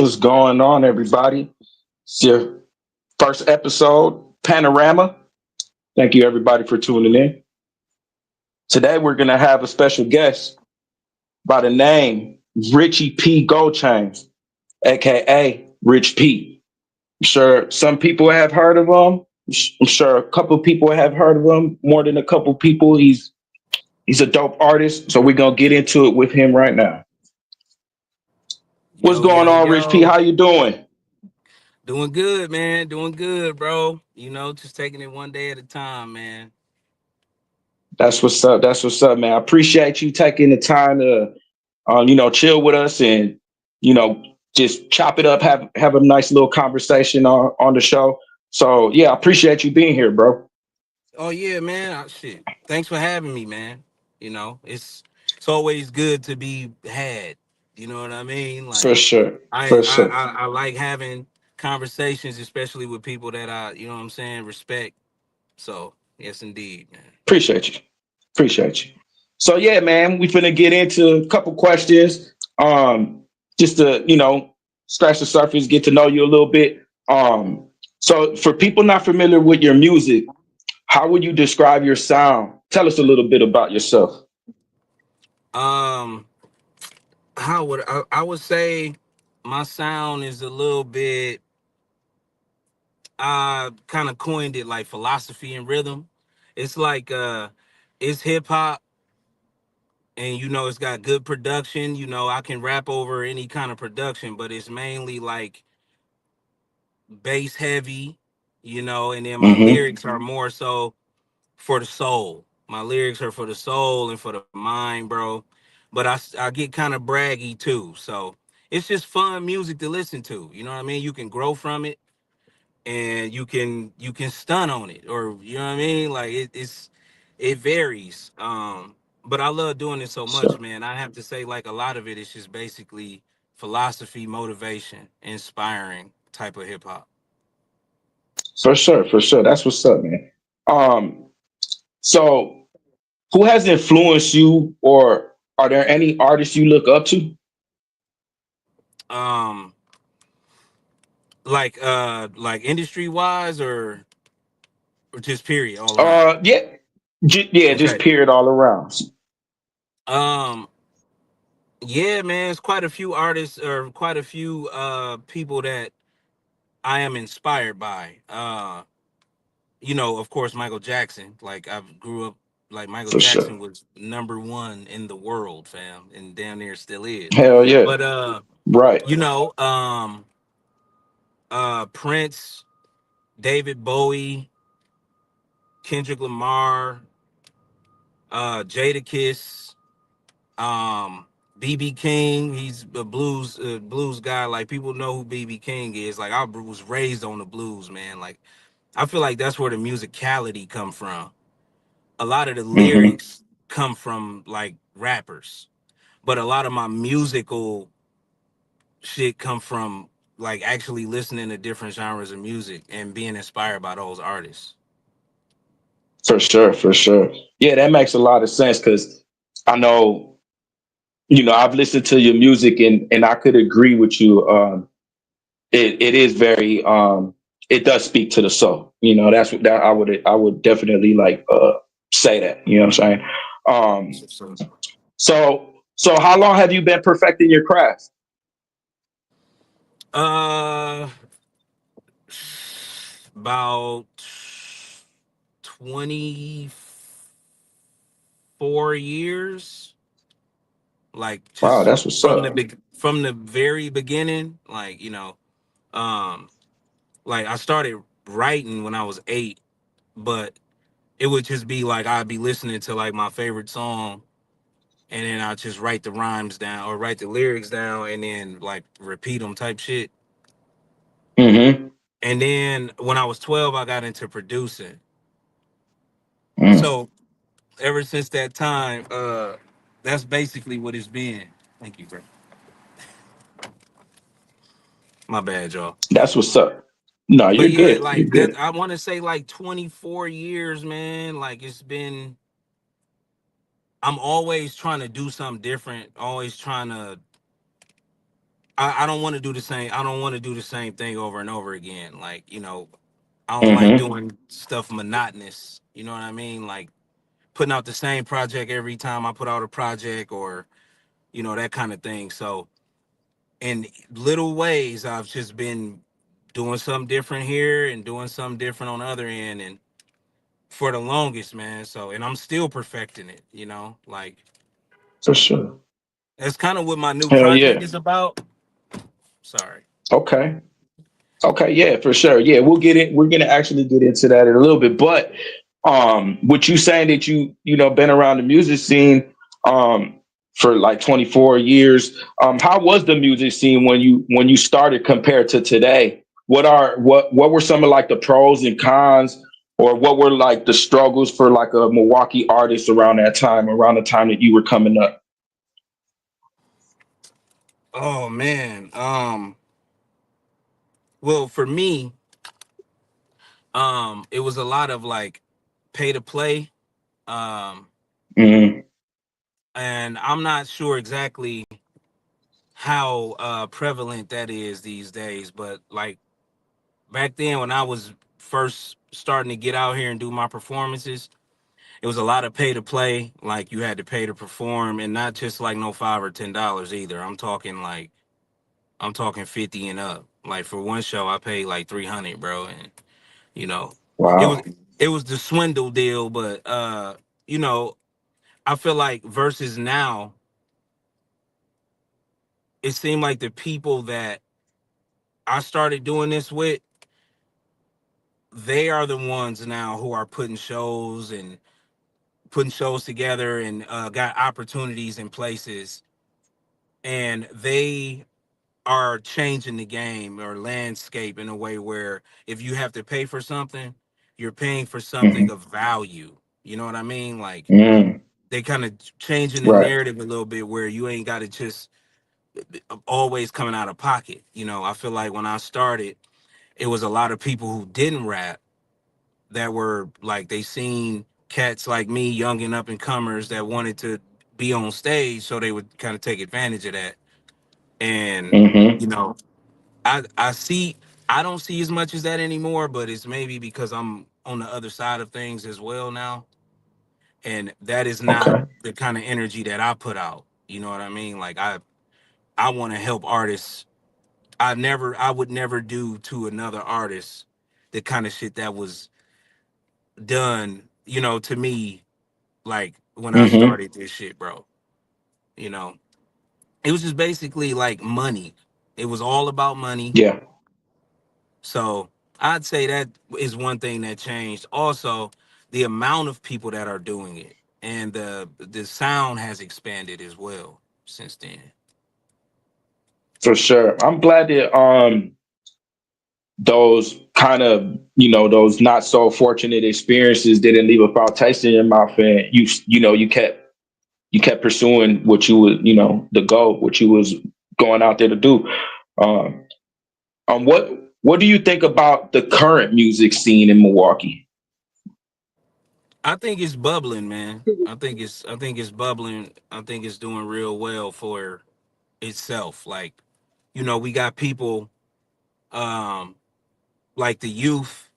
What's going on, everybody? It's your first episode, Panorama. Thank you, everybody, for tuning in. Today, we're going to have a special guest by the name Richie P. Goldchain, aka Rich P. I'm sure some people have heard of him. I'm sure a couple people have heard of him. More than a couple people. He's a dope artist. So we're gonna get into it with him right now. What's Yo, going yo, on, Rich P? yo. How you doing? Doing good, man. Doing good, bro. Just taking it one day at a time, man. That's what's up. That's what's up, man. I appreciate you taking the time to, chill with us and, you know, just chop it up, have a nice little conversation on the show. So yeah, I appreciate you being here, bro. Oh yeah, man. Shit. Thanks for having me, man. It's always good to be had. You know what I mean? For Like sure. I For I sure. I, I like having conversations, especially with people that I, you know what I'm saying, respect. So yes, indeed, man. Appreciate you. Appreciate you. So yeah, man, we finna get into a couple questions. Just to, scratch the surface, get to know you a little bit. So for people not familiar with your music, how would you describe your sound? Tell us a little bit about yourself. Um, I would say my sound is a little bit. I kind of coined it like philosophy and rhythm. It's like it's hip hop, and it's got good production. I can rap over any kind of production, but it's mainly like bass heavy, and then my Mm-hmm. lyrics are more so for the soul. My lyrics are for the soul and for the mind, bro. But I get kind of braggy too. So it's just fun music to listen to. You know what I mean? You can grow from it, and you can stun on it, or you know what I mean, like it varies. But I love doing it so much, So man. I have to say, like, a lot of it is just basically philosophy, motivation, inspiring type of hip-hop. for sure, for sure. That's what's up, man. Um, so who has influenced you or are there any artists you look up to? um like industry wise, or just period all around. Yeah. Yeah, just Okay. period all around. um yeah, man, it's quite a few artists, or quite a few people that I am inspired by. Of course, Michael Jackson. Like, I grew up, like, Michael For sure. Jackson was number one in the world, fam, and damn near still is. Hell yeah. But Right. you know, um, Prince, David Bowie, Kendrick Lamar, Jadakiss, um, BB King. He's a blues guy. Like, people know who BB King is. Like, I was raised on the blues, man. Like, I feel like that's where the musicality come from. A lot of the Hmm. lyrics come from like rappers, but a lot of my musical shit come from like actually listening to different genres of music and being inspired by those artists. For sure, for sure. Yeah, that makes a lot of sense because I know, I've listened to your music and I could agree with you. It is very it does speak to the soul. That's what that I would definitely like say that. You know what I'm saying? Um So, so how long have you been perfecting your craft? uh, about 24 years. Like, Wow, just that's what's up. from the very beginning. Like, um, like, I started writing when I was 8, but it would just be like I'd be listening to like my favorite song, and then I'd just write the rhymes down or write the lyrics down, and then like repeat them type shit. Hmm. And then when I was 12, I got into producing. Mm. So ever since that time, that's basically what it's been. Thank you, bro. My bad, y'all. That's what's up. No, you're But yeah, good. You're like that, good. I want to say like 24 years, man. Like, it's been. I'm always trying to do something different. Always trying to. I don't want to do the same. I don't want to do the same thing over and over again. Like, I don't like Mm-hmm. doing stuff monotonous. You know what I mean? Like putting out the same project every time I put out a project, or that kind of thing. So in little ways, I've just been doing something different here and doing something different on the other end, and for the longest, man. So, and I'm still perfecting it. Like For sure. that's kind of what my new Hell project yeah. is about. Sorry. Okay. Okay, yeah, for sure. Yeah, we'll get it. We're gonna actually get into that in a little bit. But with you saying that been around the music scene um for like 24 years, how was the music scene when you started compared to today? What were some of like the pros and cons, or what were like the struggles for like a Milwaukee artist around that time, around the time that you were coming up? Oh man. Well, for me, it was a lot of like pay to play. Um, Mm-hmm. and I'm not sure exactly how prevalent that is these days, but like back then when I was first starting to get out here and do my performances, it was a lot of pay to play. Like you had to pay to perform, and not just like no $5 or $10 either. I'm talking 50 and up. Like for one show, I paid like 300, bro, and you know, it was Wow. it was the swindle deal. But you know, I feel like versus now, it seemed like the people that I started doing this with, they are the ones now who are putting shows together and got opportunities in places, and they are changing the game or landscape in a way where if you have to pay for something, you're paying for something Mm-hmm. of value. You know what I mean? Like Mm. they kind of changing the Right. narrative a little bit where you ain't got to just always coming out of pocket. I feel like when I started, it was a lot of people who didn't rap that were like they seen cats like me, young and up and comers that wanted to be on stage, so they would kind of take advantage of that. And Mm-hmm. you know, I see I don't see as much as that anymore, but it's maybe because I'm on the other side of things as well now, and that is not Okay. the kind of energy that I put out. You know what I mean? Like I want to help artists. I would never do to another artist the kind of shit that was done, to me, like when I Mm-hmm. started this shit, bro. You know, it was just basically like money. It was all about money. Yeah. So I'd say that is one thing that changed. Also, the amount of people that are doing it, and the sound has expanded as well since then. For sure. I'm glad that those kind of those not so fortunate experiences didn't leave a foul taste in your mouth, and you kept pursuing what you was the goal, what you was going out there to do. Um, what do you think about the current music scene in Milwaukee? I think it's bubbling, man. I think it's bubbling. I think it's doing real well for itself. Like, we got people um like the youth,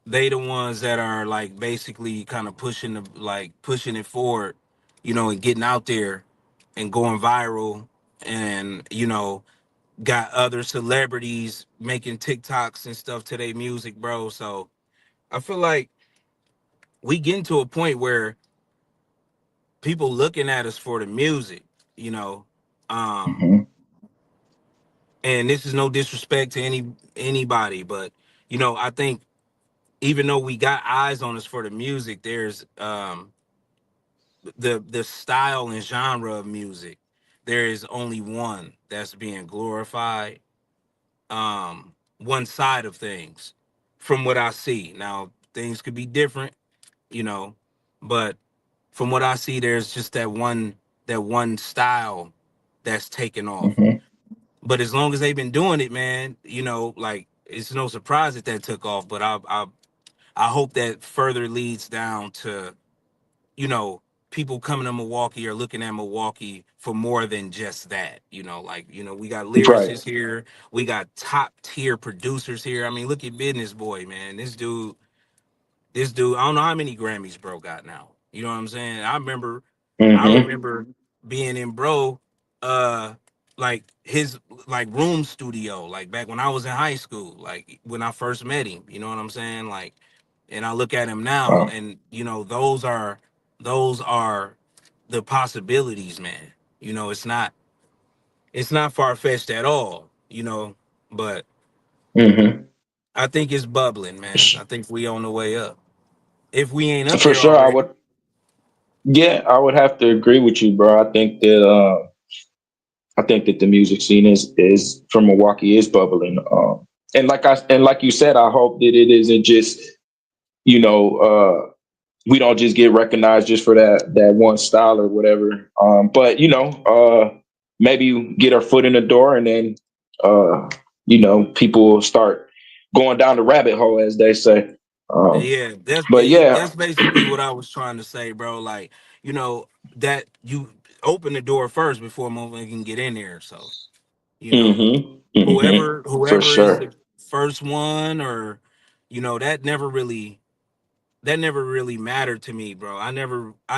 they the ones that are like basically kind of pushing it forward, and getting out there and going viral, and got other celebrities making TikToks and stuff to their music, bro. So I feel like we getting to a point where people looking at us for the music, you know. Um, Hmm. and this is no disrespect to anybody, but I think even though we got eyes on us for the music, there's the style and genre of music. There is only one that's being glorified. One side of things, from what I see. Now things could be different, you know, but from what I see, there's just that one style that's taken off. Hmm. But as long as they've been doing it, man, like it's no surprise that that took off. But I hope that further leads down to, you know, people coming to Milwaukee are looking at Milwaukee for more than just that. We got Right. lyricists here, we got top tier producers here. I mean, look at Business Boy, man. This dude, I don't know how many Grammys bro got now. You know what I'm saying? I Mm-hmm. remember being in bro, uh, like his like room studio, like back when I was in high school, like when I first met him. You know what I'm saying? Like, and I look at him now, and those are the possibilities, man. It's not far fetched at all. But Mm-hmm. I think it's bubbling, man. I think we on the way up. If we ain't up For there sure, I already. would. Yeah, I would have to agree with you, bro. I think that the music scene is from Milwaukee is bubbling. And like you said, I hope that it isn't just you know we don't just get recognized just for that one style or whatever. But maybe get our foot in the door, and then uh, people will start going down the rabbit hole, as they say. Yeah, But yeah. that's basically what I was trying to say, bro. Like, you know, that you open the door first before moving can get in there. So, you know, Hmm. Hmm. whoever For whoever is the sure. first one, or that never really mattered to me, bro. I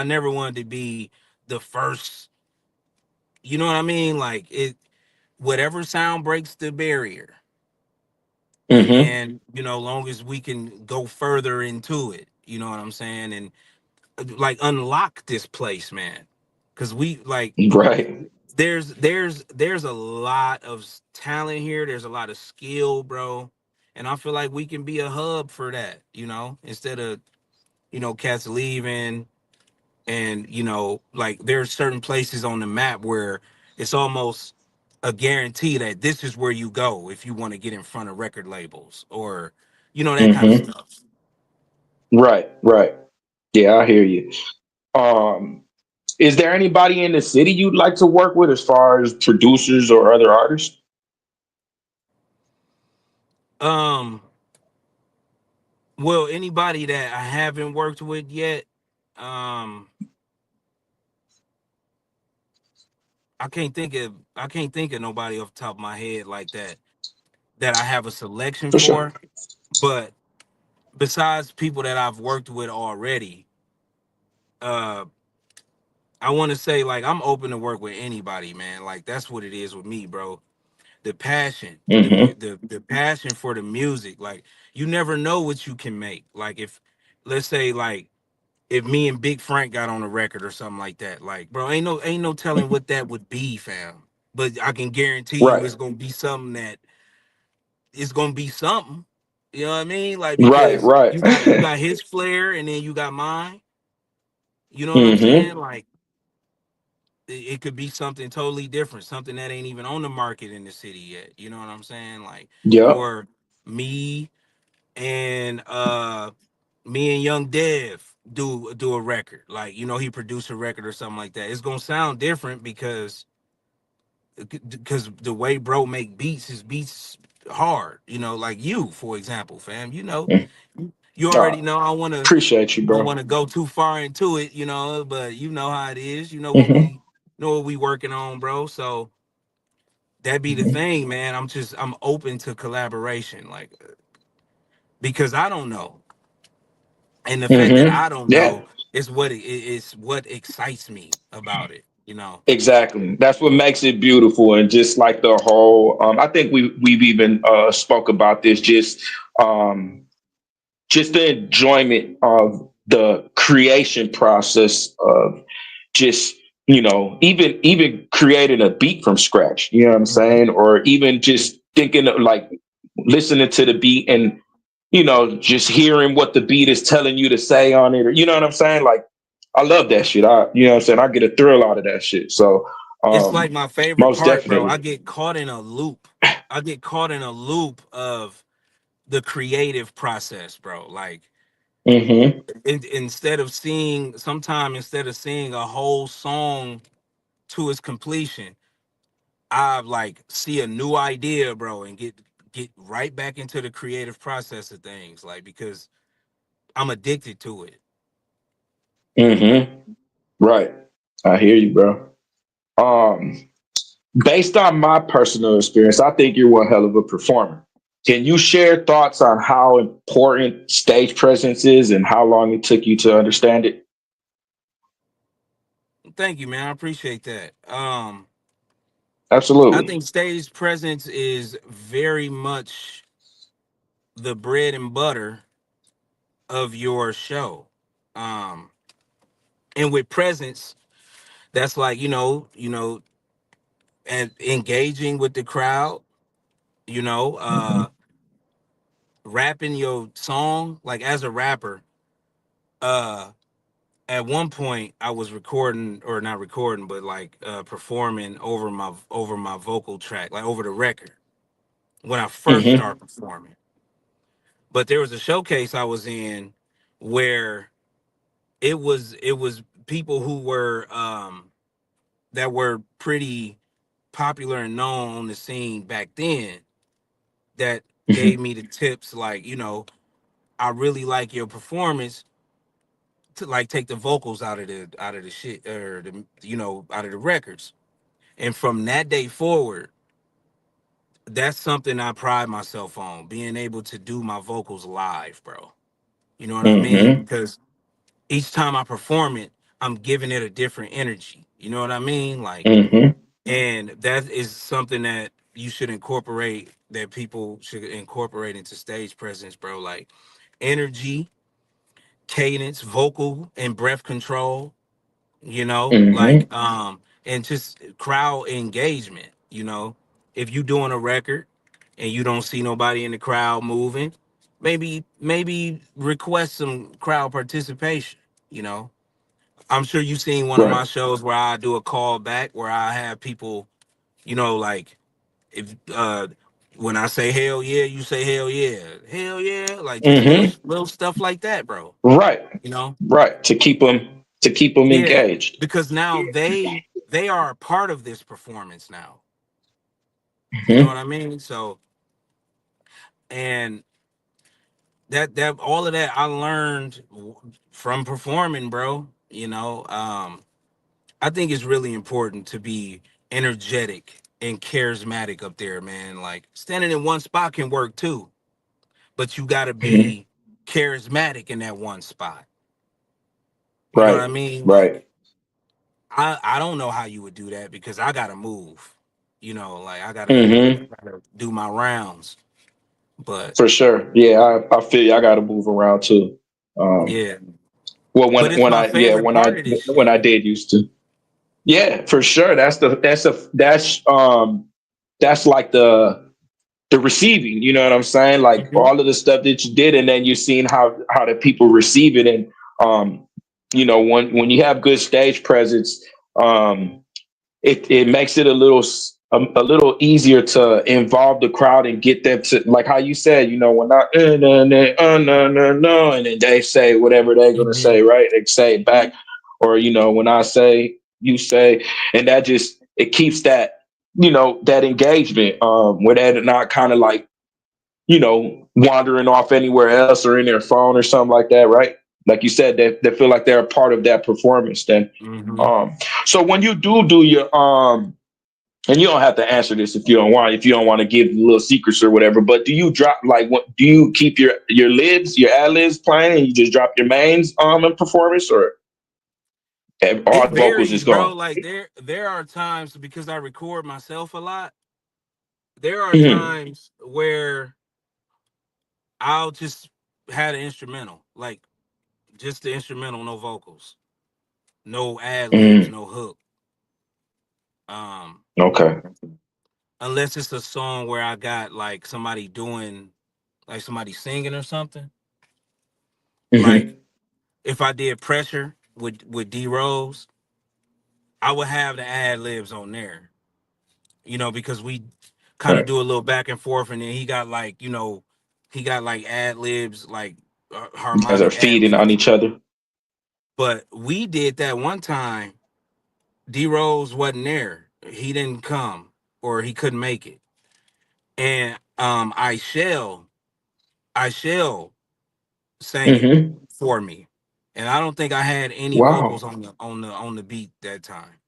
never wanted to be the first. You know what I mean? Like, whatever sound breaks the barrier, Hmm. and long as we can go further into it, you know what I'm saying, and like unlock this place, man. Because we like Right. there's a lot of talent here. There's a lot of skill, bro, and I feel like we can be a hub for that. Instead of cats leaving, and like there's certain places on the map where it's almost a guarantee that this is where you go if you want to get in front of record labels, or that kind of Hmm. stuff. Right. Right. Yeah, I hear you. Um, is there anybody in the city you'd like to work with as far as producers or other artists? um well, anybody that I haven't worked with yet, um I can't think of nobody off the top of my head like that I have a selection For sure. for. But besides people that I've worked with already, uh I want to say, like, I'm open to work with anybody, man. Like, that's what it is with me, bro. The passion, Hmm. the passion for the music. Like, you never know what you can make. Like, if let's say, like, if me and Big Frank got on a record or something like that, like, bro, ain't no telling what that would be, fam. But I can guarantee you Right. it's gonna be something that it's gonna be something. You know what I mean? Like, Right. because Right. you got his flair and then you got mine. You know what I'm saying? Hmm. Like, it could be something totally different, something that ain't even on the market in the city yet. You know what I'm saying? Like, Yep. or me and Young Dev do a record. Like, he produced a record or something like that. It's gonna sound different because the way bro make beats, his beats hard. Like you, for example, fam. You Uh, already know Appreciate you, I don't bro. want to go too far into it, but you know how it is. You know what Hmm. we working on, bro. So that be the Hmm. thing, man. I'm open to collaboration, like, because I don't know, and the fact that Hmm. I don't Yeah. know is what excites me about it. Exactly. That's what makes it beautiful, and just like the whole. I think we've even spoke about this. Um, just the enjoyment of the creation process of just even creating a beat from scratch. You know what I'm Mhm. saying? Or even just thinking of, like, listening to the beat and just hearing what the beat is telling you to say on it. Or, you know what I'm saying? Like, I love that shit. You know what I'm saying? I get a thrill out of that shit. So, It's like my favorite most part, bro. I definitely. get caught in a loop. I get caught in a loop of the creative process, bro. Like, Hmm. instead of seeing a whole song to its completion, I like see a new idea, bro, and get right back into the creative process of things, like, because I'm addicted to it. Hmm. Right. I hear you, bro. Um, Based on my personal experience, I think you're one hell of a performer. Can you share thoughts on how important stage presence is and how long it took you to understand it? Thank you, man. I appreciate that. I Absolutely. think stage presence is very much the bread and butter of your show. Um, and with presence, that's like, and engaging with the crowd, you know, Hmm. uh, rapping your song. Like as a rapper, uh, at one point I was recording or not recording, but like performing over my vocal track, like over the record when I first Hmm. started performing. But there was a showcase I was in where it was people who were that were pretty popular and known on the scene back then that gave Hmm. me the tips like, I really like your performance to like take the vocals out of the shit or the out of the records. And from that day forward, that's something I pride myself on, being able to do my vocals live, bro. You know what I mean? Hmm. Because each time I perform it, I'm giving it a different energy. You know what I mean? Like, Hmm. and that is something that you should incorporate, that people should incorporate into stage presence, bro. Like energy, cadence, vocal, and breath control, Hmm. and just crowd engagement, if you doing a record and you don't see nobody in the crowd moving, maybe request some crowd participation, you know. I'm sure you've seen one of Right. my shows where I do a call back where I have people, like if when I say hell yeah, you say hell yeah, like just little Hmm. little stuff like that, bro. Right. You know, Right. To keep them yeah, engaged. because now they are a part of this performance now. You know what Hmm. I mean? So, and that all of that I learned from performing, bro. I think it's really important to be energetic and charismatic up there, man. Like standing in one spot can work too, but you got to Hmm. be charismatic in that one spot. You know what Right. I mean? Right. Like I don't know how you would do that because I got to move. Like Hmm. I gotta do my rounds. But For sure. Yeah, I feel you. I got to move around too. Um, yeah, well, when but it's when my I yeah favorite when I part of this when shit. I did used to. Yeah, for sure. That's like the receiving. You know what I'm saying? Like Mhm. all of the stuff that you did, and then you're seeing how the people receive it, and um, when you have good stage presence, um, it makes it a little easier to involve the crowd and get them to like how you said, when I no no no, and then they say whatever they're gonna Mhm. say, right? They say it back, or when I say, you say, and that just it keeps that engagement, where they're not kind of like wandering off anywhere else or in their phone or something like that, right? Like you said, they feel like they're a part of that performance. Then, Mhm. um, so when you do your and you don't have to answer this if you don't want to give little secrets or whatever, but do you drop like what do you keep your ad libs playing and you just drop your mains in performance, or all It the vocals varies, is bro. gone? Like there are times because I record myself a lot. There are Hmm. times where I'll just have an instrumental, like just the instrumental, no vocals, no ad libs, Hmm. no hook. Um, Okay. unless it's a song where I got like somebody doing, like somebody singing or something. Like Hmm. if I did Pressure with D Rose, I would have the ad libs on there. Because we kind of Right. do a little back and forth, and then he got like ad libs, like As they're harmonic ad feeding on libs. each other. But we did that one time. D Rose wasn't there; he didn't come, or he couldn't make it. And I shall sang it Hmm. for me. and I don't think I had any vocals Wow. on the beat that time.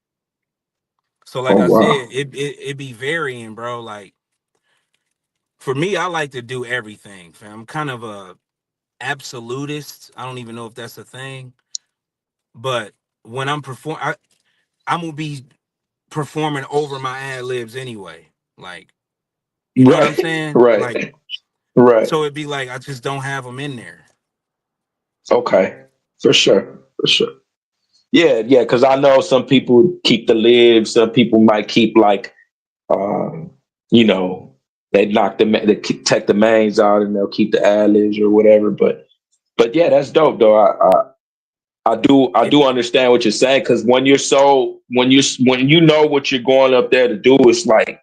So like Oh I said, wow. it be varying, bro. Like for me, I like to do everything, fam. I'm kind of a absolutist. I don't even know if that's a thing, but when I'm gonna be performing over my ad libs anyway. Like, you know what I'm Right. saying? Like, Right. Right. so it'd be like I just don't have them in there. Okay. For sure. For sure. Yeah, yeah, because I know some people keep the libs, some people might keep like um, you know, they knock take the mains out and they'll keep the ad libs or whatever. But yeah, that's dope though. I It, do understand what you're saying because when you know what you're going up there to do, it's like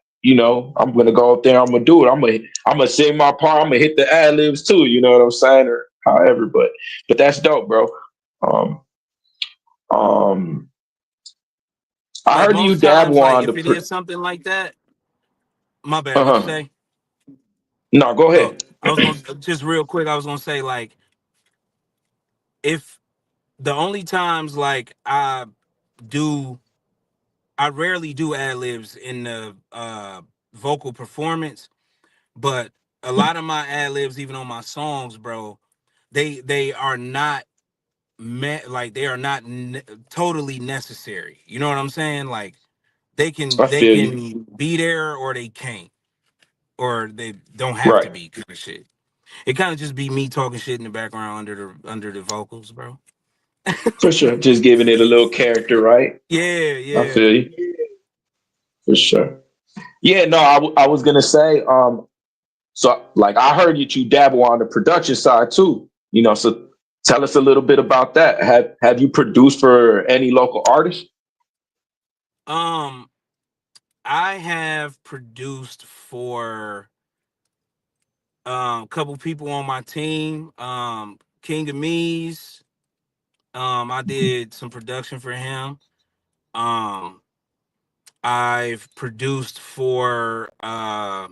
I'm gonna go up there, I'm gonna do it, I'm gonna sing my part, I'm gonna hit the ad libs too. You know what I'm saying, or however. But that's dope, bro. Um, um, I like heard you most times, dabble like on the if it is something like that, my bad. What you uh-huh. say? No, go Oh, ahead. I was gonna just real quick. I was gonna say like if the only times like do I rarely do ad libs in the vocal performance, but a lot of my ad libs, even on my songs, bro, they are not like they are not totally necessary. You know what I'm saying? Like I they feel you. can be there or they can't, or they don't have to Right. be kind of shit. It kind of just be me talking shit in the background under the vocals, bro. For sure. Just giving it a little character, right? Yeah, I yeah. feel you. For sure. Yeah, no, I was gonna say, so like I heard you dabble on the production side too. So tell us a little bit about that. Have you produced for any local artists? Um, I have produced for a couple people on my team. King of Me's. I did some production for him. Um, I've produced for our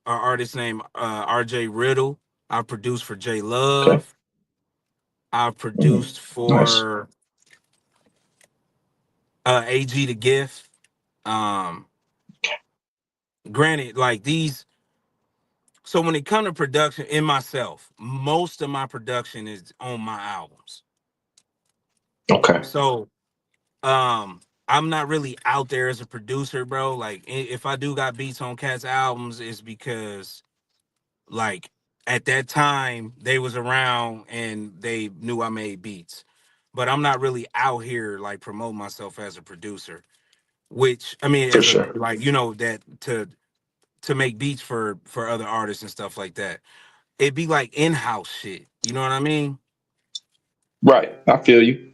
artist named RJ Riddle. I've produced for J Okay. Love. I've Mhm. produced Nice. for AG the Gift. Um, Granted, like these. So when it comes to production in myself, most of my production is on my albums. Okay. So I'm not really out there as a producer, bro. Like if I do got beats on cats albums, it's because like at that time they was around and they knew I made beats. But I'm not really out here like promoting myself as a producer, which I mean For as a sure. like that to make beats for other artists and stuff like that. It'd be like in-house shit. You know what I mean? Right. I feel you.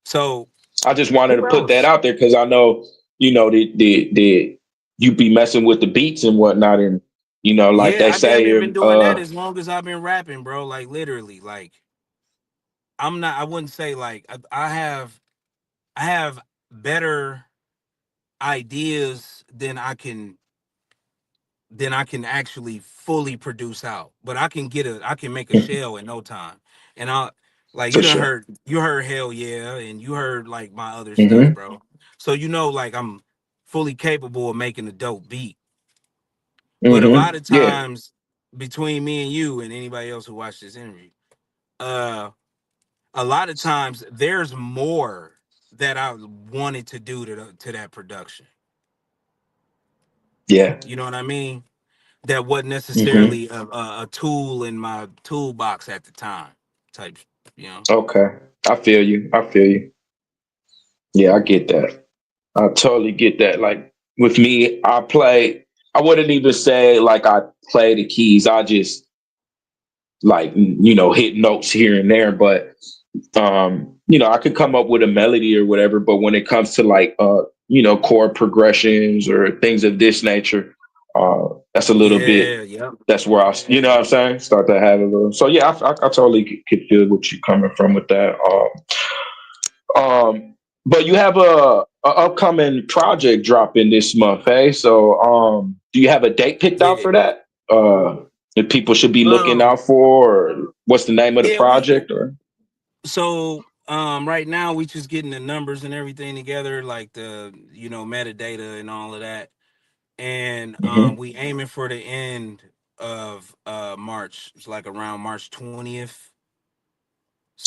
So I just wanted to who put that else? out there because I know, the you be messing with the beats and whatnot, and like Yeah, they I damn say, near been doing that as long as I've been rapping, bro. Like literally, like I'm not. I wouldn't say like I have better ideas than I can actually fully produce out. But I can make a shell in no time. And I like for sure. you heard Hell Yeah and you heard like my other stuff, Hmm. bro. So like I'm fully capable of making a dope beat. But a lot Hmm. of Yeah. times between me and you and anybody else who watched this interview, uh a lot of times there's more that I wanted to do to that production. Yeah. You know what I mean? That wasn't Hmm. necessarily a tool in my toolbox at the time. Type, you know. Okay. I feel you. I feel you. Yeah, I get that. I totally get that. Like with me, I wouldn't even say like I play the keys. I just like, hit notes here and there. But, I could come up with a melody or whatever. But when it comes to like, chord progressions or things of this nature, that's a little bit, Yeah, yep. that's where what I'm saying? Start to have a little. So yeah, I totally could feel what you're coming from with that. But you have a upcoming project dropping this month, eh? So, do you have a date picked out Yeah. for that? That people should be looking Um. out for, or what's the name of the Yeah. project? Or Right now we just getting the numbers and everything together, like the metadata and all of that. And Hmm. we aiming for the end of March. It's like around March 20th.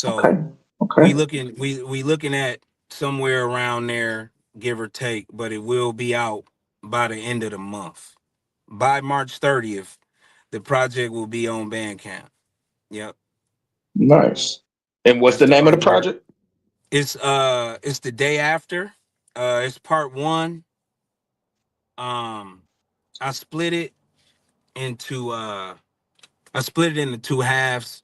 Okay. So Okay. we looking at somewhere around there, give or take, but it will be out by the end of the month. By March 30th, the project will be on Bandcamp. Yep. Nice. And what's That's the the name of the artwork. project? It's the day after. It's part one. Um I split it into two halves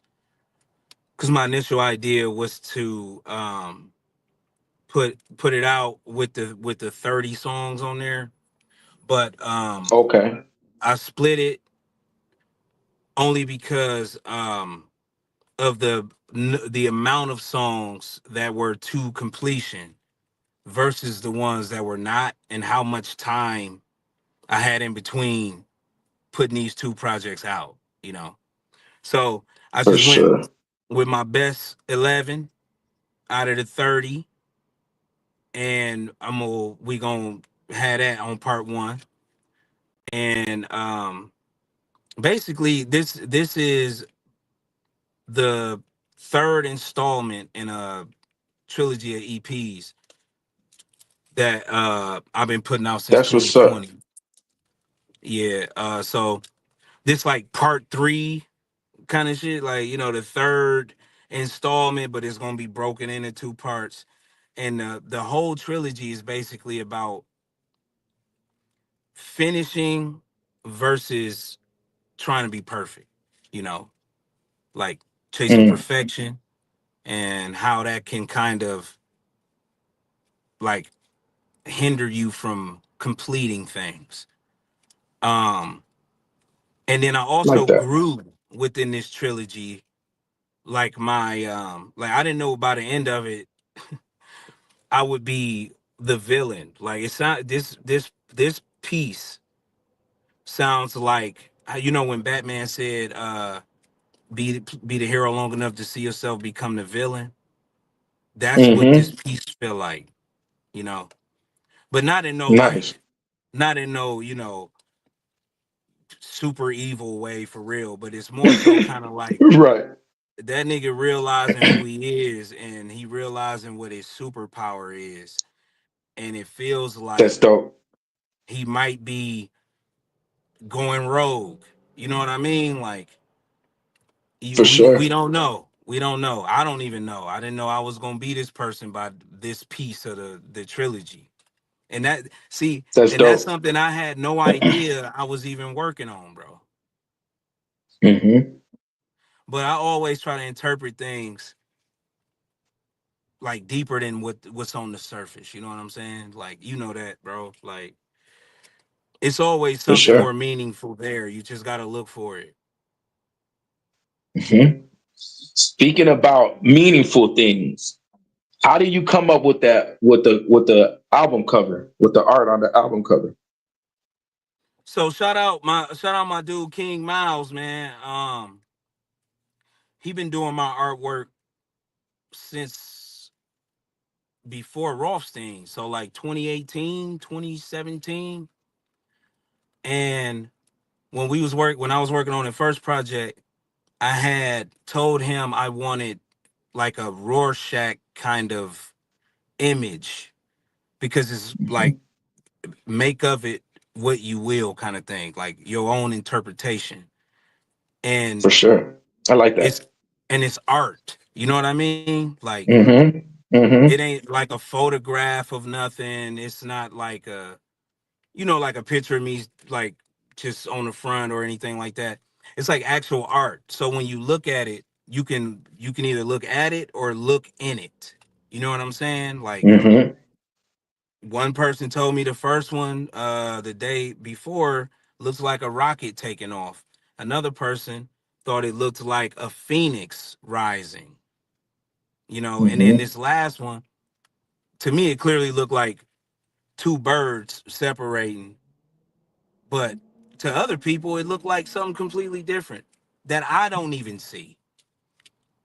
because my initial idea was to put it out with the 30 songs on there. But Okay. I split it only because of the amount of songs that were to completion versus the ones that were not, and how much time I had in between putting these two projects out. So I For just went sure. with my best 11 out of the 30, and we gonna have that on part one. And basically this is the third installment in a trilogy of EPs that I've been putting out since That's what's up. 2020. Yeah, so this like part three kind of shit, like the third installment, but it's gonna be broken into two parts. And the whole trilogy is basically about finishing versus trying to be perfect, you know, like chasing Mm. perfection, and how that can kind of like hinder you from completing things. Um, and then I also Like that. grew within this trilogy. Like like I didn't know by the end of it I would be the villain. Like it's not this piece sounds like when Batman said be the hero long enough to see yourself become the villain. That's what this Hmm. piece feel like, you know. But not in no Nice. like not in no, super evil way for real, but it's more so kind of like Right. that nigga realizing who he is, and he realizing what his superpower is, and it feels That's like dope. he might be going rogue. You know what I mean? Like For we sure. don't know. We don't know. I don't even know. I didn't know I was gonna be this person by this piece of the trilogy. And That's and that's dope. something I had no idea I was even working on, bro. Hmm. But I always try to interpret things like deeper than what's on the surface. You know what I'm saying? Like that, bro. Like it's always For something more sure. meaningful there. You just gotta look for it. Hmm. Speaking about meaningful things, how do you come up with that with the album cover, with the art on the album cover? So shout out my dude King Miles, man. He been doing my artwork since before Rothstein. So like 2018, 2017. And when I was working on the first project, I had told him I wanted like a Rorschach kind of image, because it's like Hmm. make of it what you will kind of thing, like your own interpretation. And For sure. I like it's that. it's art. You know what I mean? Like Hmm. it Hmm. ain't like a photograph of nothing. It's not like like a picture of me like just on the front or anything like that. It's like actual art. So when you look at it, you can either look at it or look in it. You know what I'm saying? Like Hmm. one person told me the first one the day before looks like a rocket taking off. Another person thought it looked like a phoenix rising. And then Hmm. this last one, to me it clearly looked like two birds separating, but to other people it looked like something completely different that I don't even see.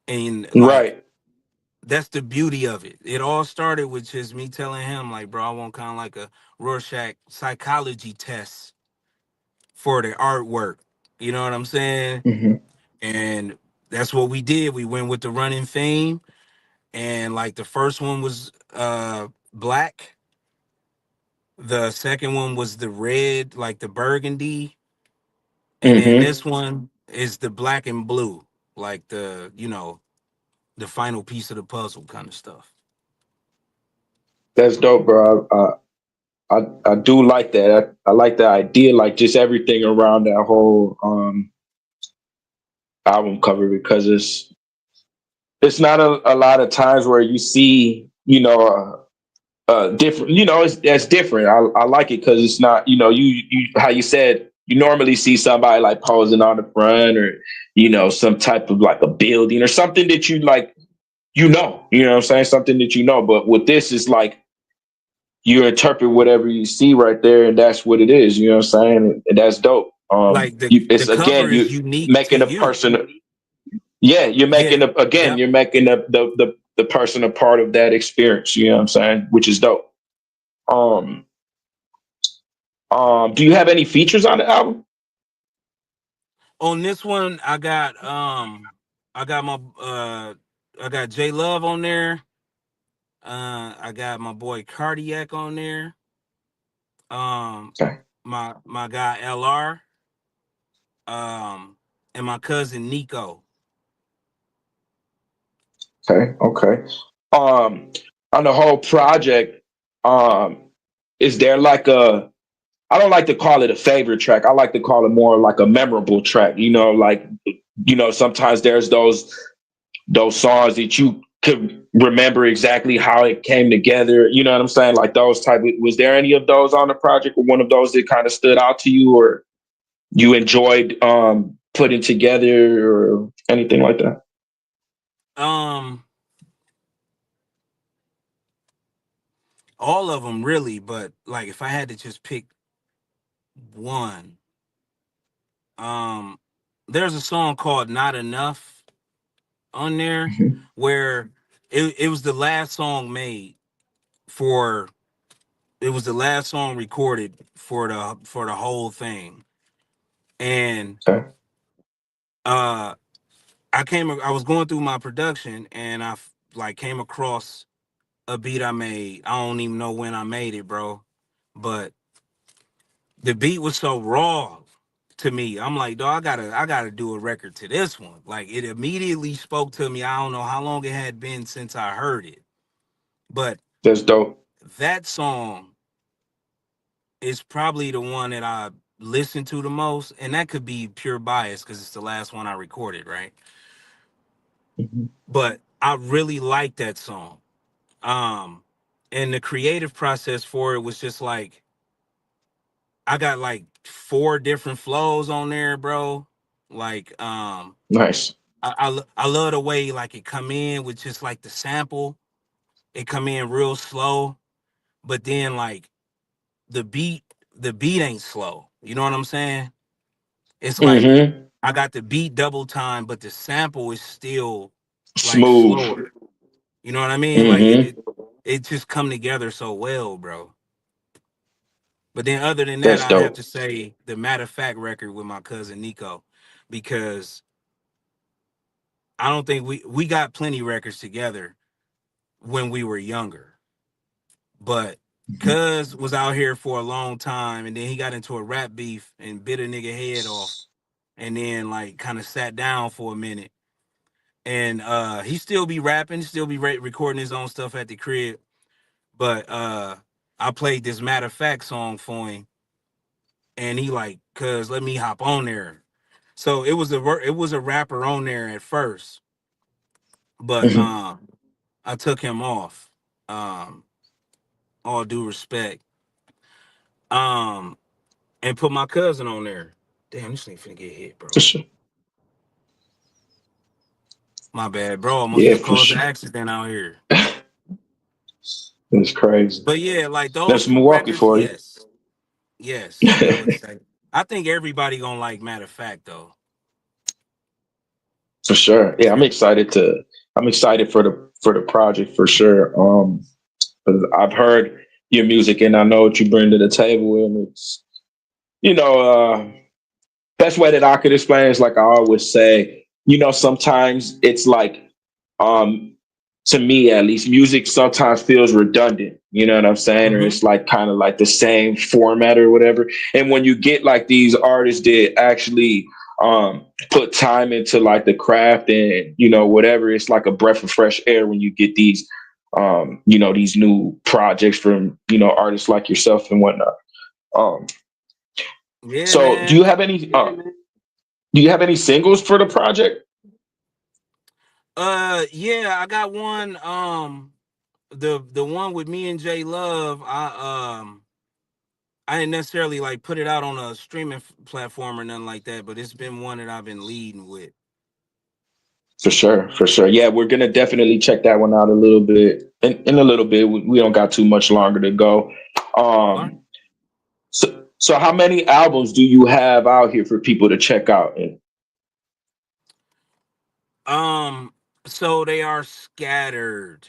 And like Right. that's the beauty of it. It all started with just me telling him, like, bro, I want kind of like a Rorschach psychology test for the artwork. You know what I'm saying? Hmm. And that's what we did. We went with the running theme, and like the first one was black. The second one was the red, like the burgundy, and then Hmm. this one is the black and blue, like the final piece of the puzzle kind of stuff. That's dope, bro. I do like that. I like the idea, like just everything around that whole album cover because it's not a lot of times where you see different, it's that's different. I like it because it's not, you how you said you normally see somebody like posing on the front or some type of like a building or something that you like, what I'm saying, something that but with this is like you interpret whatever you see right there and that's what it is, you know what I'm saying, and that's dope. Like the It's cover again is you unique to making a you. person. Yeah, you're making Yeah. a again, Yep. you're making the person a part of that experience, you know what I'm saying? Which is dope. Um do you have any features on the album? On this one, I got my I got J Love on there. I got my boy Cardiac on there. Um, Okay, my guy LR. Um, and my cousin Nico. okay. Um on the whole project, um is there like a I don't like to call it a favorite track. I like to call it more like a memorable track. Like sometimes there's those songs that you could remember exactly how it came together. You know what I'm saying? Like those type. Was there any of those on the project, or one of those that kind of stood out to you, or you enjoyed putting together, or anything like that? Um, all of them really, but like if I had to just pick one, um, there's a song called "Not Enough" on there Mhm. where it was the last song made for it was the last song recorded for the whole thing. And Okay. uh I was going through my production and like came across a beat I made. I don't even know when I made it, bro. But the beat was so raw to me. I'm like, dog, I gotta do a record to this one. Like it immediately spoke to me. I don't know how long it had been since I heard it. But That's dope. that song is probably the one that I listen to the most. And that could be pure bias because it's the last one I recorded, right? Mhm. But I really like that song. Um, and the creative process for it was just like I got like four different flows on there, bro. Like, Nice. I love the way like it come in with just like the sample. It come in real slow, but then like the beat, the beat ain't slow. You know what I'm saying? It's like Hmm. I got the beat double time, but the sample is still like Smooth. slower. You know what I mean? Like Hmm. it just come together so well, bro. But then other than that, That's I have dope. to say the matter of fact record with my cousin Nico, because I don't think we got plenty records together when we were younger. But Mhm. Cuz was out here for a long time and then he got into a rap beef and bit a nigga head off and then like kind of sat down for a minute. And he still be rapping, still be recording his own stuff at the crib. But I played this matter of fact song for him and he like, cuz let me hop on there. So it was a rapper on there at first, but Mhm. I took him off. Um, all due respect. Um, and put my cousin on there. Damn, this thing finna get hit, For bro. sure. My bad, bro. Almost Yeah, just for caused an sure. accident out here. It's crazy. But yeah, like those That's two Milwaukee records, for you. yes. Yes, I would say. I think everybody gonna like matter of fact though. For sure. Yeah, I'm excited to. I'm excited for the project for sure. 'Cause I've heard your music and I know what you bring to the table, and it's you know best way that I could explain is like I always say, sometimes it's like, um, to me at least, music sometimes feels redundant. You know what I'm saying? Or Mm-hmm. it's like kind of like the same format or whatever. And when you get like these artists that actually put time into like the craft and whatever, it's like a breath of fresh air when you get these these new projects from artists like yourself and whatnot. Um, Yeah, so man. do you have any singles for the project? Yeah, I got one. The one with me and J Love. I didn't necessarily like put it out on a streaming platform or nothing like that, but it's been one that I've been leading with. For sure, for sure. Yeah, we're gonna definitely check that one out a little bit. In a little bit, we don't got too much longer to go. All right. Um, so how many albums do you have out here for people to check out? And Um, so they are scattered.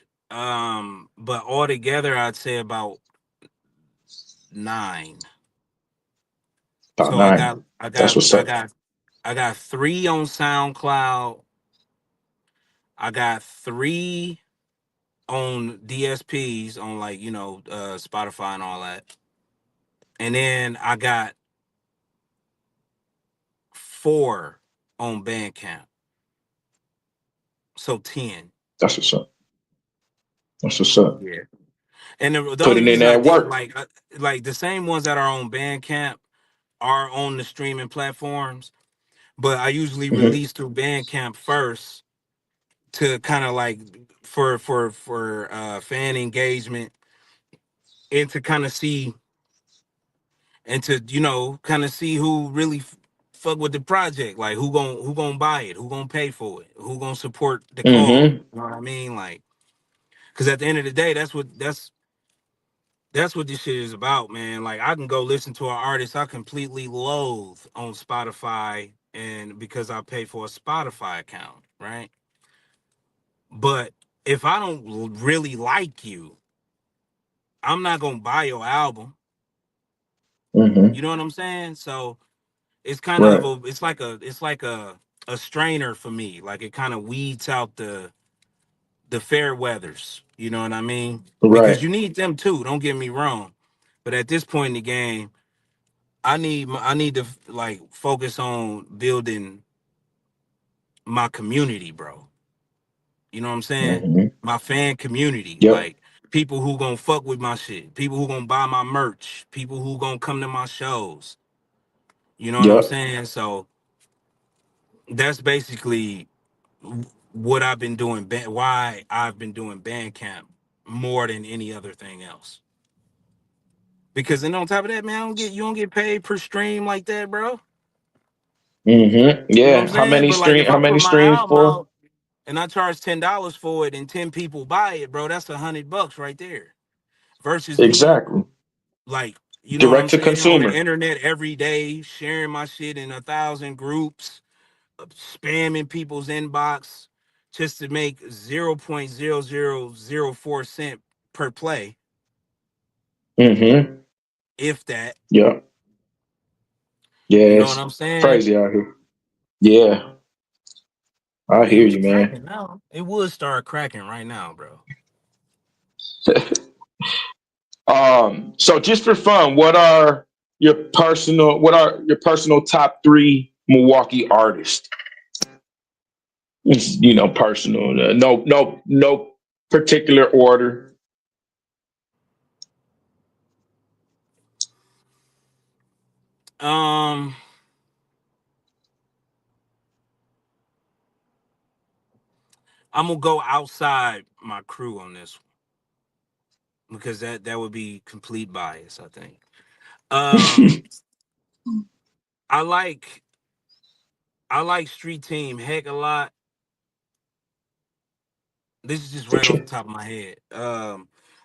But altogether, I'd say about 9. about So I nine. got, I That's got, what's I up. got, I got 3 on SoundCloud. I got 3 on DSPs on like Spotify and all that, and then I got 4 on Bandcamp. So 10. That's what's up. That's what's up. Yeah. And the only Putting in reason I that did work. like the same ones that are on Bandcamp are on the streaming platforms, but I usually Hmm. release through Bandcamp first to kind of like for fan engagement and to kind of see and to kind of see who really fuck with the project, like who gonna buy it, who gonna pay for it, who gonna support the cause. Hmm. You know what I mean? Like, because at the end of the day, that's what this shit is about, man. Like, I can go listen to an artist I completely loathe on Spotify, and because I pay for a Spotify account, right? But if I don't really like you, I'm not gonna buy your album. You Hmm. know what I'm saying? So it's kind of Right. a strainer for me. Like, it kind of weeds out the fair weathers. You know what I mean? Because Right. you need them too. Don't get me wrong. But at this point in the game, I need to like focus on building my community, bro. You know what I'm saying? Hmm. My fan community, Yep. like people who gonna fuck with my shit, people who gonna buy my merch, people who gonna come to my shows. You know what I'm Yep. saying? So that's basically what I've been doing. Why I've been doing Bandcamp more than any other thing else. Because then on top of that, man, you don't get paid per stream like that, bro. You know what I'm Yeah. How saying? many But like, stream? if How I many put my streams album for? out and I charge $10 for it and 10 people buy it, bro, that's $100 right there. Versus me, Exactly. like, you know what I'm Direct to saying, on the consumer. internet every day, sharing my shit in 1,000 groups, spamming people's inbox just to make 0.0004 cent per play, Hmm. if that. Yep. Yeah. You know what It's I'm saying? crazy out here. Yeah. I It hear was you, man. cracking now. It would start cracking right now, bro. So just for fun, what are your personal top three Milwaukee artists? It's, personal. No particular order. Um, I'm gonna go outside my crew on this one because that would be complete bias, I think. Um, I like I like Street Team Heck a lot. This is just For right off the sure. top of my head.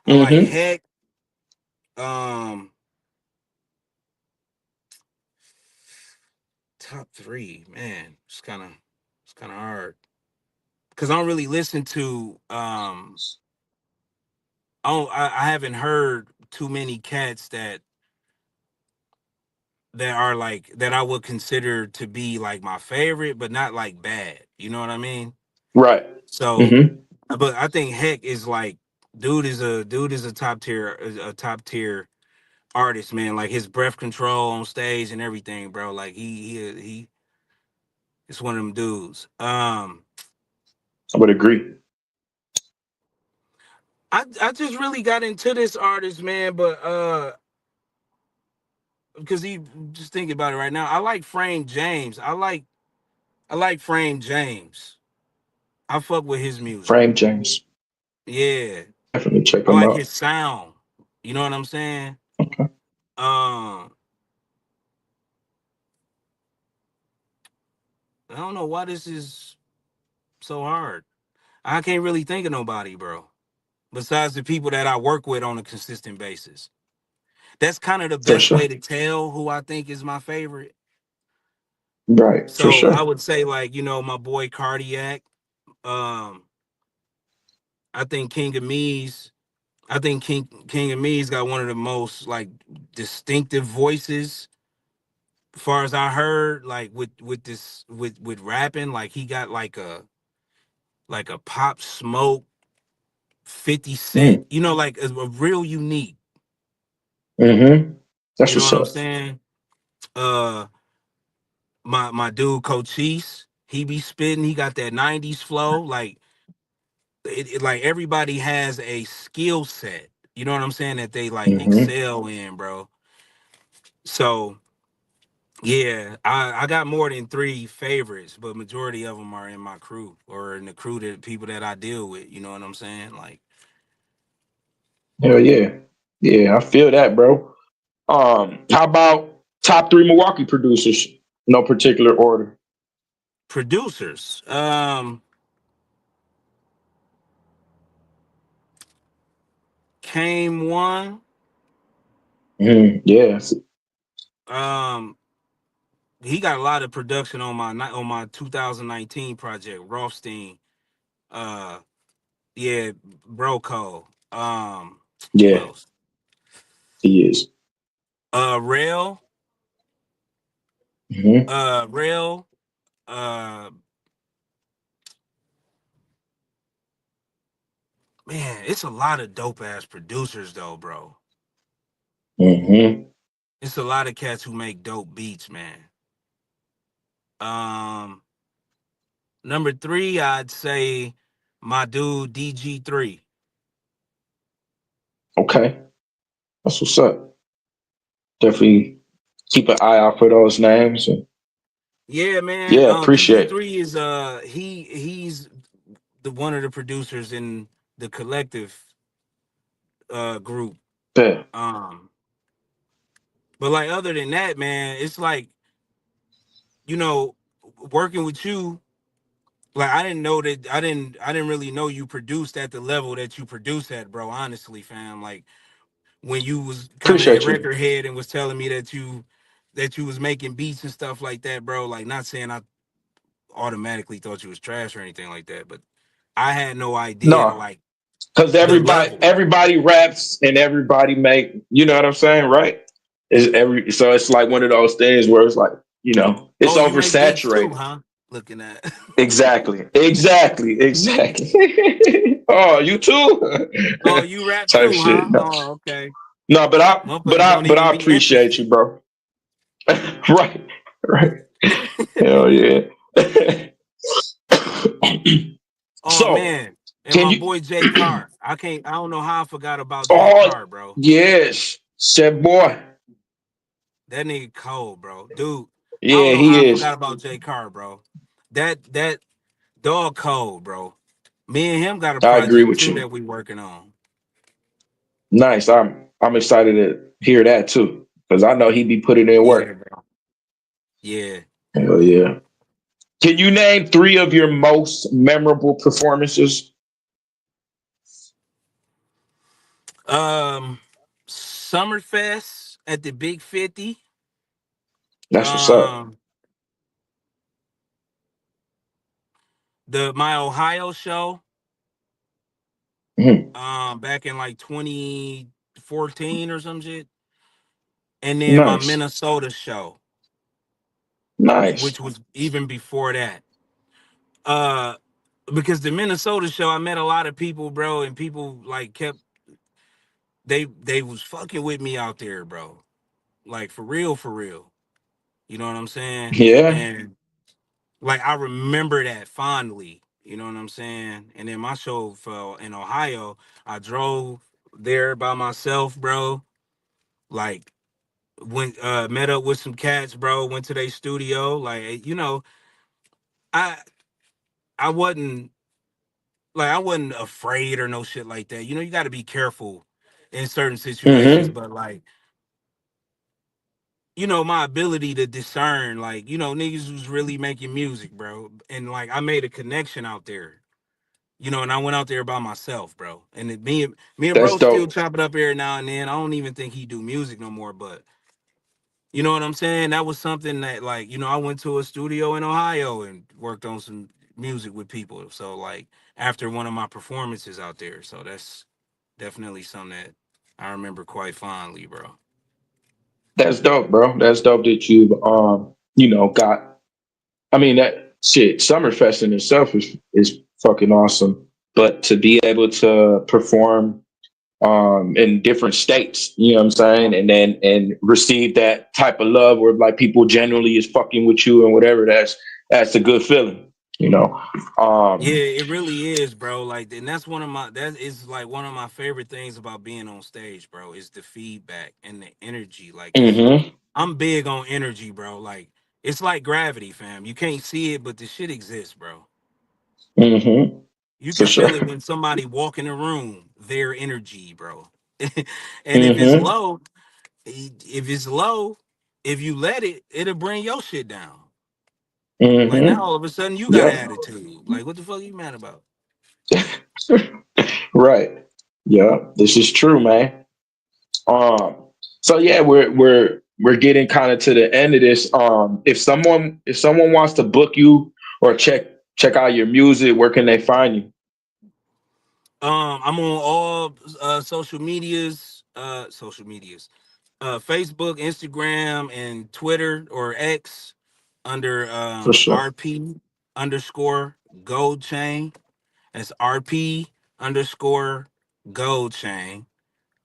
I like Mm-hmm. Heck. Um, top 3, man. It's kind of hard. because I don't really listen to I haven't heard too many cats that are like that I would consider to be like my favorite, but not like bad. You know what I mean? Right. So, Mm-hmm. but I think Heck is like dude is a top tier artist, man. Like his breath control on stage and everything, bro. Like he it's one of them dudes. I would agree. I just really got into this artist, man, but because he just thinking about it right now. I like Frame James. I like Frame James. I fuck with his music. Frame James. Yeah. Definitely check I him like his out. sound. You know what I'm saying? Okay. Um, I don't know why this is so hard. I can't really think of nobody, bro. Besides the people that I work with on a consistent basis. That's kind of the For best sure. way to tell who I think is my favorite. Right. For So I sure. would say like, my boy Cardiac. Um, I think King of Me's I think King of Me's got one of the most like distinctive voices as far as I heard, like with rapping, like he got like a Pop Smoke 50 Cent, Mm. like a real unique. Mm-hmm. That's You know what's what I'm up. saying? Uh my dude Cochise, he be spitting, he got that 90s flow. Like like everybody has a skill set. You know what I'm saying? That they like Mm-hmm. excel in, bro. So yeah, I got more than three favorites, but majority of them are in my crew or in the crew that people that I deal with. You know what I'm saying? Like Hell yeah. Yeah, I feel that, bro. How about top three Milwaukee producers? No particular order. producers, came one. Mm, yes. Um, he got a lot of production on my 2019 project, Rothstein. Uh, yeah, Broco. Who Yeah, else? he is. Rail. Hmm. Rail. Uh, Man, it's a lot of dope ass producers though, bro. Hmm. It's a lot of cats who make dope beats, man. Um, Number three, I'd say my dude DG3. Okay, that's what's up. Definitely keep an eye out for those names. And Yeah, man. yeah, appreciate it. DG3 is he's the one of the producers in the collective group. Yeah. Um, but like other than that, man, it's like you know working with you. Like I didn't really know you produced at the level that you produce at, bro. Honestly, fam. Like when you was kind of in Appreciate you. record head and was telling me that you was making beats and stuff like that, bro. Like not saying I automatically thought you was trash or anything like that, but I had no idea No, like because the everybody level. everybody raps and everybody make. You know what I'm saying, right? Is every so it's like one of those things where it's like it's Oh, you make beats too, oversaturated. huh? Looking at Exactly. Exactly. Exactly. Oh, you too? Oh, you rap Type too, shit. huh? No, Oh, okay. no, Motherfuckers don't but even I be appreciate you, interested. bro. Right. Right. Hell yeah. Oh So man. And can my you boy Jay Carr. I don't know how I forgot about Jay oh Carr, bro. yes. Said boy. That nigga cold, bro. Dude, I don't Yeah, know how I he is. forgot about Jay Carr, bro. That dog cold, bro. Me and him got a I agree project with too you. that we working on. Nice. I'm excited to hear that too. Because I know he'd be putting in Yeah, work. bro. Yeah. Hell yeah. Can you name three of your most memorable performances? Um Summerfest at the Big 50. That's what's up. Um my Ohio show, Mhm. back in like 2014 or some shit, and then my Nice. Minnesota show, Nice. which was even before that. Uh, because the Minnesota show, I met a lot of people, bro, and people like kept they was fucking with me out there, bro. Like for real, for real. You know what I'm saying? Yeah. And like I remember that fondly. You know what I'm saying? And then my show fell in Ohio. I drove there by myself, bro. Like went met up with some cats, bro. Went to their studio. Like I I wasn't I wasn't afraid or no shit like that. You got to be careful in certain situations, Mm-hmm. but like my ability to discern, like, niggas was really making music, bro. And like I made a connection out there. And I went out there by myself, bro. And me and That's bro still dope. chop it up every now and then. I don't even think he do music no more, but you know what I'm saying? That was something that like, I went to a studio in Ohio and worked on some music with people. So like after one of my performances out there. So that's definitely something that I remember quite fondly, bro. That's dope, bro. That's dope that you got. I mean, that shit, Summerfest in itself is fucking awesome. But to be able to perform in different states, you know what I'm saying, and receive that type of love where like people generally is fucking with you and whatever, that's a good feeling, you know. Yeah, Um it really is, bro. Like, and that is like one of my favorite things about being on stage, bro, is the feedback and the energy. Like, cause mm-hmm, I'm big on energy, bro. Like, it's like gravity, fam. You can't see it, but the shit exists, bro. mm-hmm, You for can sure. feel it when somebody walk in a room, their energy, bro. And if it's Mm-hmm, low, if it's low, if you let it, it'll bring your shit down. Like now, mm-hmm. all of a sudden, you got an Yep. attitude. Like, what the fuck are you mad about? Right. Yeah, this is true, man. Um, so yeah, we're getting kind of to the end of this. If someone wants to book you or check out your music, where can they find you? I'm on all social medias, Facebook, Instagram, and Twitter or X under For sure. RP underscore Goldchain. That's RP underscore Goldchain,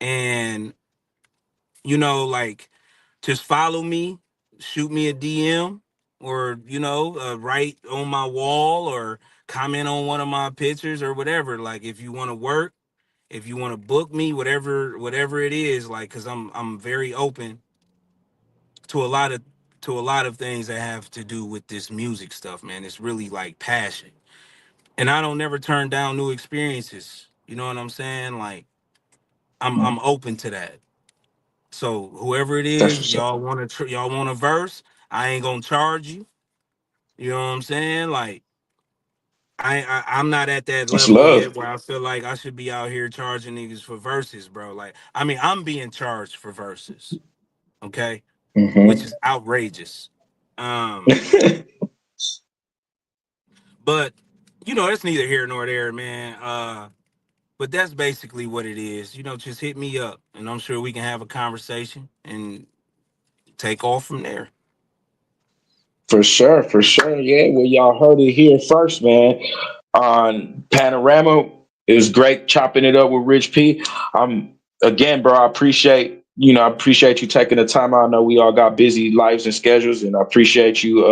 and like just follow me, shoot me a DM, or write on my wall or comment on one of my pictures or whatever. Like if you want to work, if you want to book me, whatever it is, like because I'm very open to a lot of things that have to do with this music stuff, man. It's really like passion, and I don't never turn down new experiences. You know what I'm saying? Like I'm open to that. So whoever it That's is, what's up. y'all want a verse, I ain't gonna charge you. You know what I'm saying? Like I'm not at that That's level love. yet where I feel like I should be out here charging niggas for verses, bro. Like I mean, I'm being charged for verses, okay, which Hmm. is outrageous. Um, but it's neither here nor there, man. But that's basically what it is. Just hit me up, and I'm sure we can have a conversation and take off from there. For sure, for sure. Yeah, well, y'all heard it here first, man. On Panorama, it was great chopping it up with Rich P. Again, bro, I appreciate you taking the time out. I know we all got busy lives and schedules, and I appreciate you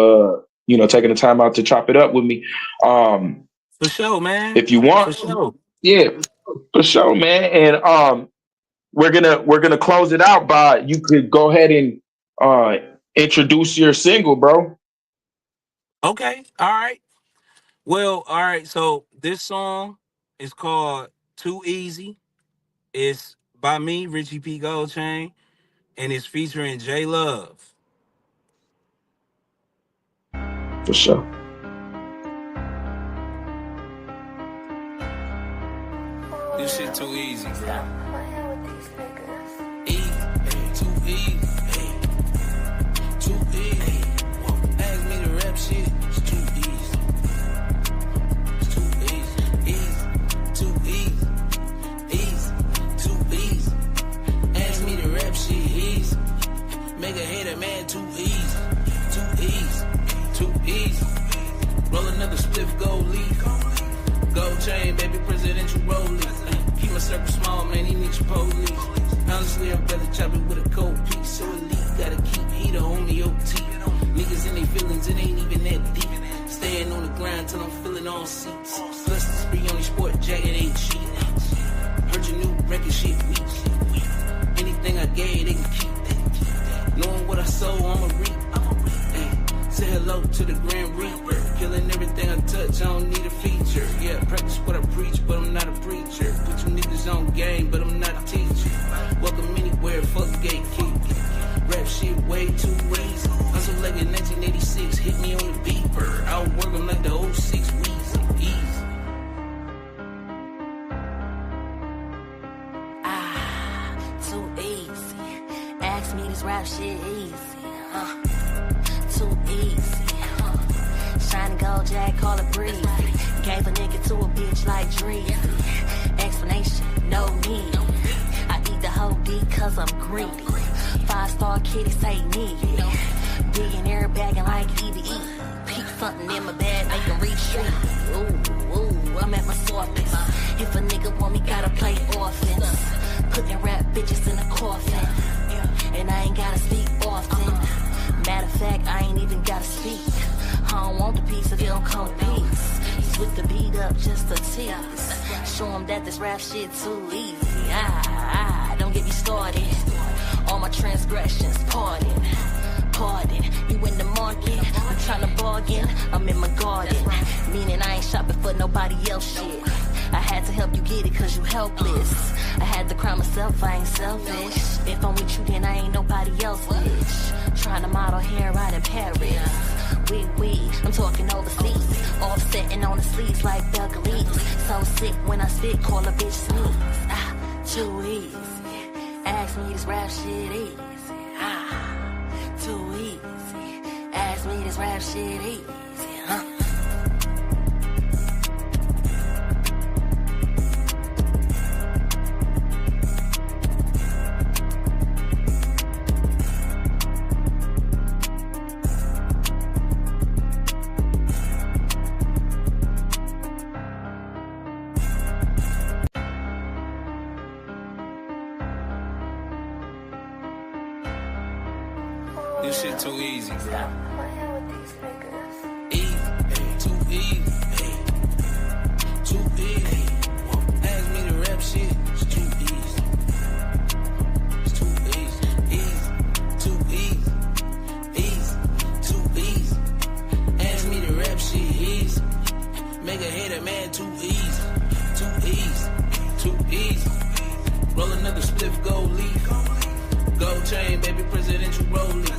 taking the time out to chop it up with me. Um, For sure, man. if you For want, sure. yeah, for sure, man. And we're gonna close it out by you could go ahead and uh introduce your single, bro. Okay. All right. Well, all right. So this song is called Too Easy. It's by me, Richie P. Goldchain, and it's featuring J Love. For sure. This shit too easy, bro. Too easy. Too easy. Ask me to rap shit, it's too easy. circle small, man, he need your police. Honestly, I'd rather chop it with a cold piece. So elite, gotta keep heater on the OT. Niggas in their feelings, it ain't even that deep. Staying on the grind till I'm feeling all seats. Plus the spree on your sport jacket ain't cheap. Heard your new record shit weak. Anything I gave, they can keep. Knowing what I sow, I'ma reap. Say hello to the Grand Reaper. Killing everything I touch, I don't need a feature. Yeah, practice what I preach, but I'm not a preacher. Put you niggas on game, but I'm not a teacher. Welcome anywhere, fuck gatekeeper. Rap shit way too easy. Hustle like in 1986, hit me on the beeper. I'll work them like the 06 Weezy. Easy. Too easy. Ask me this rap shit easy. Too easy. Shiny gold jack, call it breezy. Gave a nigga to a bitch like Dreezy. Explanation, no need. I eat the whole D cause I'm greedy. 5-star kitty say need. Billionaire bagging like EVE. Peep something in my bag, make him retreat. Ooh, I'm at my softest. If a nigga want me, gotta play offense. Putting rap bitches in a coffin. And I ain't gotta speak often. Matter of fact, I ain't even gotta speak. I don't want the piece if you don't come peace. Switch the beat up just to tease. Show them that this rap shit too easy. Don't get me started. All my transgressions, pardon. You in the market, I'm tryna bargain. I'm in my garden, meaning I ain't shopping for nobody else shit. I had to help you get it cause you helpless. I had to cry myself, I ain't selfish. If I'm with you, then I ain't nobody else, bitch. Trying to model hair out in Paris. I'm talking overseas. Offsetting on the sleeves like Belgalese. So sick when I spit, call a bitch sneeze. Too easy. Ask me this rap shit easy. Too easy. Ask me this rap shit easy. This shit too easy, bro. Too easy. Ask me to rap shit, it's too easy. It's too easy. Too easy. Ask me to rap shit easy. Make a hater man too easy. Too easy. Roll another spliff, gold leaf. Goldchain, baby, presidential rollie.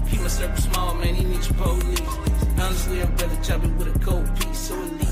Keep my circle small, man, he need your police. Honestly, I'd rather chop it with a cold piece. So elite.